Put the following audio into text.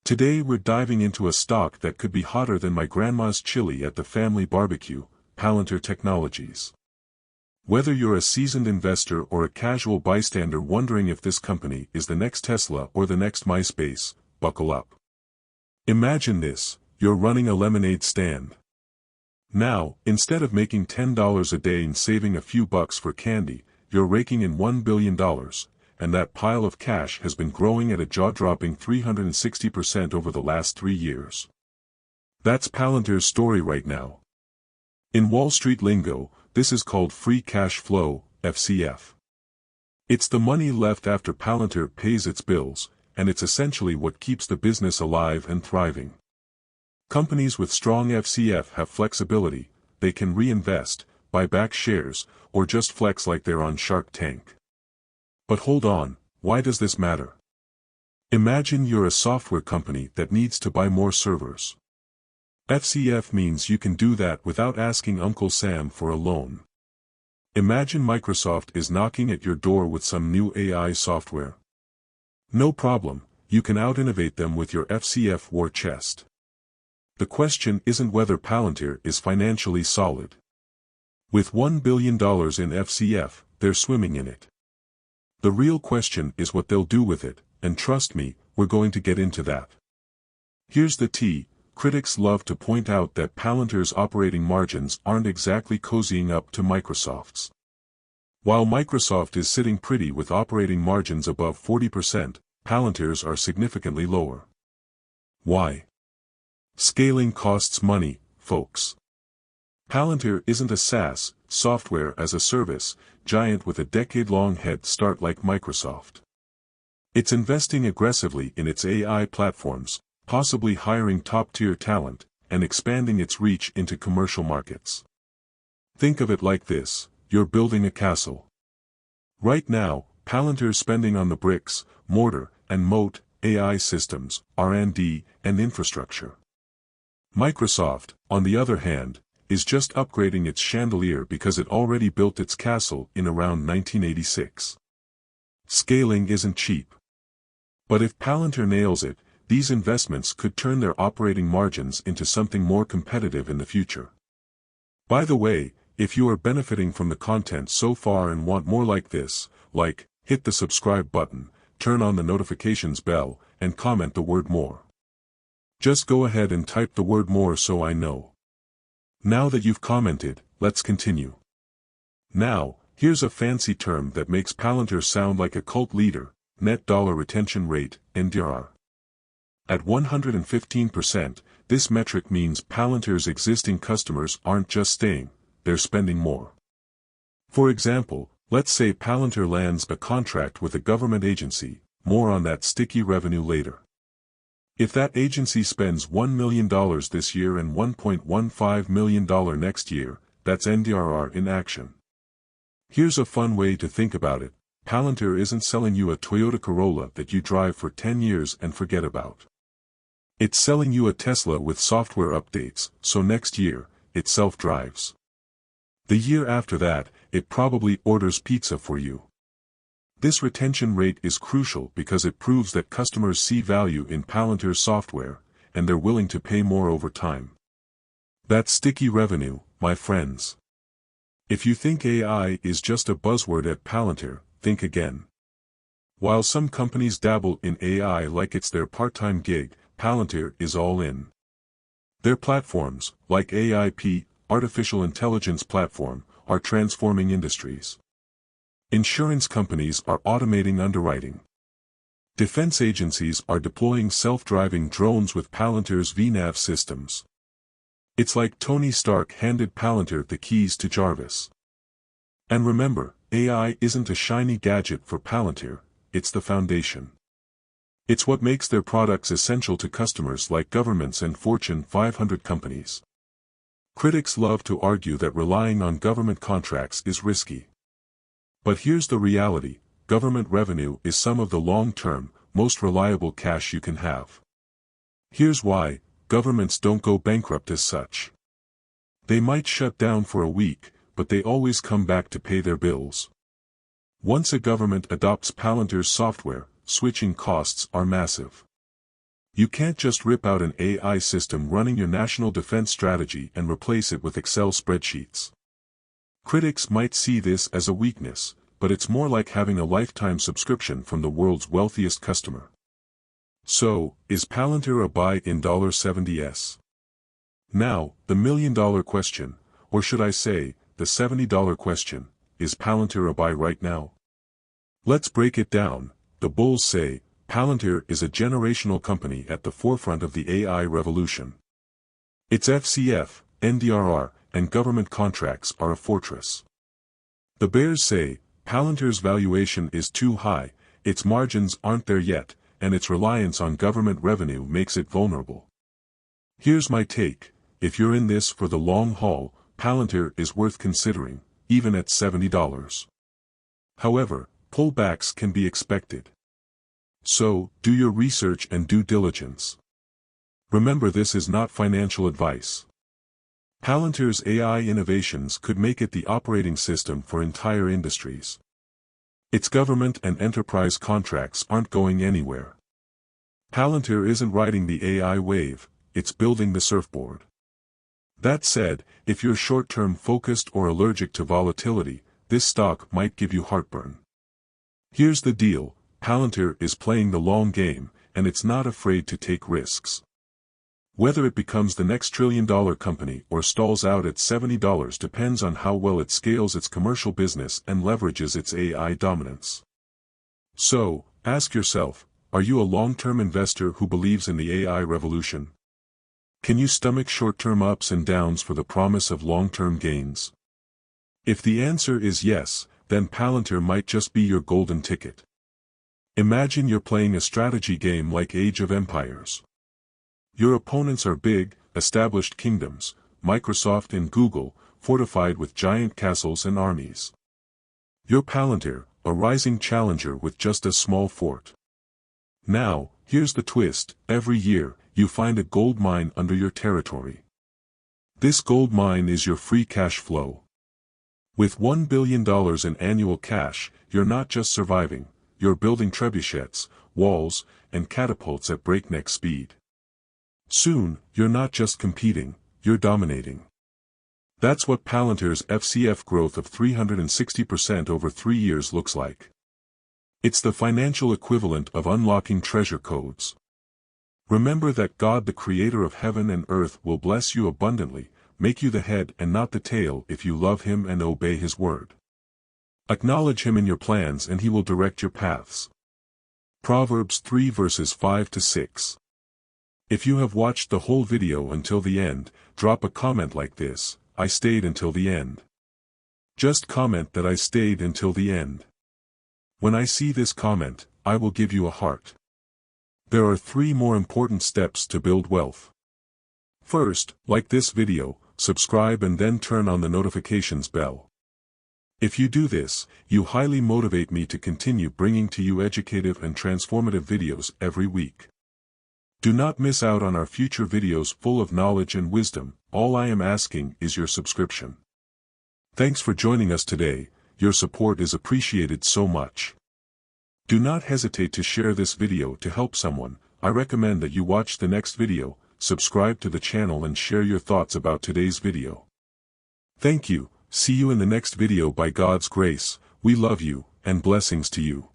Today we're diving into a stock that could be hotter than my grandma's chili at the family barbecue, Palantir Technologies. Whether you're a seasoned investor or a casual bystander wondering if this company is the next Tesla or the next MySpace, buckle up. Imagine this, you're running a lemonade stand. Now, instead of making $10 a day and saving a few bucks for candy, you're raking in $1 billion, and that pile of cash has been growing at a jaw-dropping 360% over the last 3 years. That's Palantir's story right now. In Wall Street lingo, this is called free cash flow, FCF. It's the money left after Palantir pays its bills, and it's essentially what keeps the business alive and thriving. Companies with strong FCF have flexibility, they can reinvest, buy back shares, or just flex like they're on Shark Tank. But hold on, why does this matter? Imagine you're a software company that needs to buy more servers. FCF means you can do that without asking Uncle Sam for a loan. Imagine Microsoft is knocking at your door with some new AI software. No problem, you can out-innovate them with your FCF war chest. The question isn't whether Palantir is financially solid. With $1 billion in FCF, they're swimming in it. The real question is what they'll do with it, and trust me, we're going to get into that. Here's the tea, critics love to point out that Palantir's operating margins aren't exactly cozying up to Microsoft's. While Microsoft is sitting pretty with operating margins above 40%, Palantir's are significantly lower. Why? Scaling costs money, folks. Palantir isn't a SaaS, software as a service, giant with a decade-long head start like Microsoft. It's investing aggressively in its AI platforms, possibly hiring top-tier talent, and expanding its reach into commercial markets. Think of it like this, you're building a castle. Right now, Palantir's spending on the bricks, mortar, and moat, AI systems, R&D, and infrastructure. Microsoft, on the other hand, is just upgrading its chandelier because it already built its castle in around 1986. Scaling isn't cheap. But if Palantir nails it, these investments could turn their operating margins into something more competitive in the future. By the way, if you are benefiting from the content so far and want more like this, hit the subscribe button, turn on the notifications bell, and comment the word more. Just go ahead and type the word more so I know. Now that you've commented, let's continue. Now, here's a fancy term that makes Palantir sound like a cult leader, net dollar retention rate, NDR. At 115%, this metric means Palantir's existing customers aren't just staying, they're spending more. For example, let's say Palantir lands a contract with a government agency, more on that sticky revenue later. If that agency spends $1 million this year and $1.15 million next year, that's NDRR in action. Here's a fun way to think about it, Palantir isn't selling you a Toyota Corolla that you drive for 10 years and forget about. It's selling you a Tesla with software updates, so next year, it self-drives. The year after that, it probably orders pizza for you. This retention rate is crucial because it proves that customers see value in Palantir's software, and they're willing to pay more over time. That's sticky revenue, my friends. If you think AI is just a buzzword at Palantir, think again. While some companies dabble in AI like it's their part-time gig, Palantir is all in. Their platforms, like AIP, Artificial Intelligence Platform, are transforming industries. Insurance companies are automating underwriting. Defense agencies are deploying self-driving drones with Palantir's VNav systems. It's like Tony Stark handed Palantir the keys to Jarvis. And remember, AI isn't a shiny gadget for Palantir, it's the foundation. It's what makes their products essential to customers like governments and Fortune 500 companies. Critics love to argue that relying on government contracts is risky. But here's the reality, government revenue is some of the long-term, most reliable cash you can have. Here's why, governments don't go bankrupt as such. They might shut down for a week, but they always come back to pay their bills. Once a government adopts Palantir's software, switching costs are massive. You can't just rip out an AI system running your national defense strategy and replace it with Excel spreadsheets. Critics might see this as a weakness, but it's more like having a lifetime subscription from the world's wealthiest customer. So, is Palantir a buy in $70s? Now, the million-dollar question, or should I say, the $70 question, is Palantir a buy right now? Let's break it down. The bulls say, Palantir is a generational company at the forefront of the AI revolution. Its FCF, NDRR, and government contracts are a fortress. The bears say, Palantir's valuation is too high, its margins aren't there yet, and its reliance on government revenue makes it vulnerable. Here's my take: if you're in this for the long haul, Palantir is worth considering, even at $70. However, pullbacks can be expected. So, do your research and due diligence. Remember, this is not financial advice. Palantir's AI innovations could make it the operating system for entire industries. Its government and enterprise contracts aren't going anywhere. Palantir isn't riding the AI wave, it's building the surfboard. That said, if you're short-term focused or allergic to volatility, this stock might give you heartburn. Here's the deal: Palantir is playing the long game, and it's not afraid to take risks. Whether it becomes the next trillion-dollar company or stalls out at $70 depends on how well it scales its commercial business and leverages its AI dominance. So, ask yourself, are you a long-term investor who believes in the AI revolution? Can you stomach short-term ups and downs for the promise of long-term gains? If the answer is yes, then Palantir might just be your golden ticket. Imagine you're playing a strategy game like Age of Empires. Your opponents are big, established kingdoms, Microsoft and Google, fortified with giant castles and armies. You're Palantir, a rising challenger with just a small fort. Now, here's the twist: every year, you find a gold mine under your territory. This gold mine is your free cash flow. With $1 billion in annual cash, you're not just surviving, you're building trebuchets, walls, and catapults at breakneck speed. Soon, you're not just competing, you're dominating. That's what Palantir's FCF growth of 360% over 3 years looks like. It's the financial equivalent of unlocking treasure codes. Remember that God, the creator of heaven and earth, will bless you abundantly, make you the head and not the tail if you love him and obey his word. Acknowledge him in your plans and he will direct your paths. Proverbs 3 verses 5-6. If you have watched the whole video until the end, drop a comment like this: I stayed until the end. Just comment that I stayed until the end. When I see this comment, I will give you a heart. There are 3 more important steps to build wealth. First, like this video, subscribe and then turn on the notifications bell. If you do this, you highly motivate me to continue bringing to you educative and transformative videos every week. Do not miss out on our future videos full of knowledge and wisdom. All I am asking is your subscription. Thanks for joining us today, your support is appreciated so much. Do not hesitate to share this video to help someone. I recommend that you watch the next video, subscribe to the channel and share your thoughts about today's video. Thank you, see you in the next video by God's grace. We love you, and blessings to you.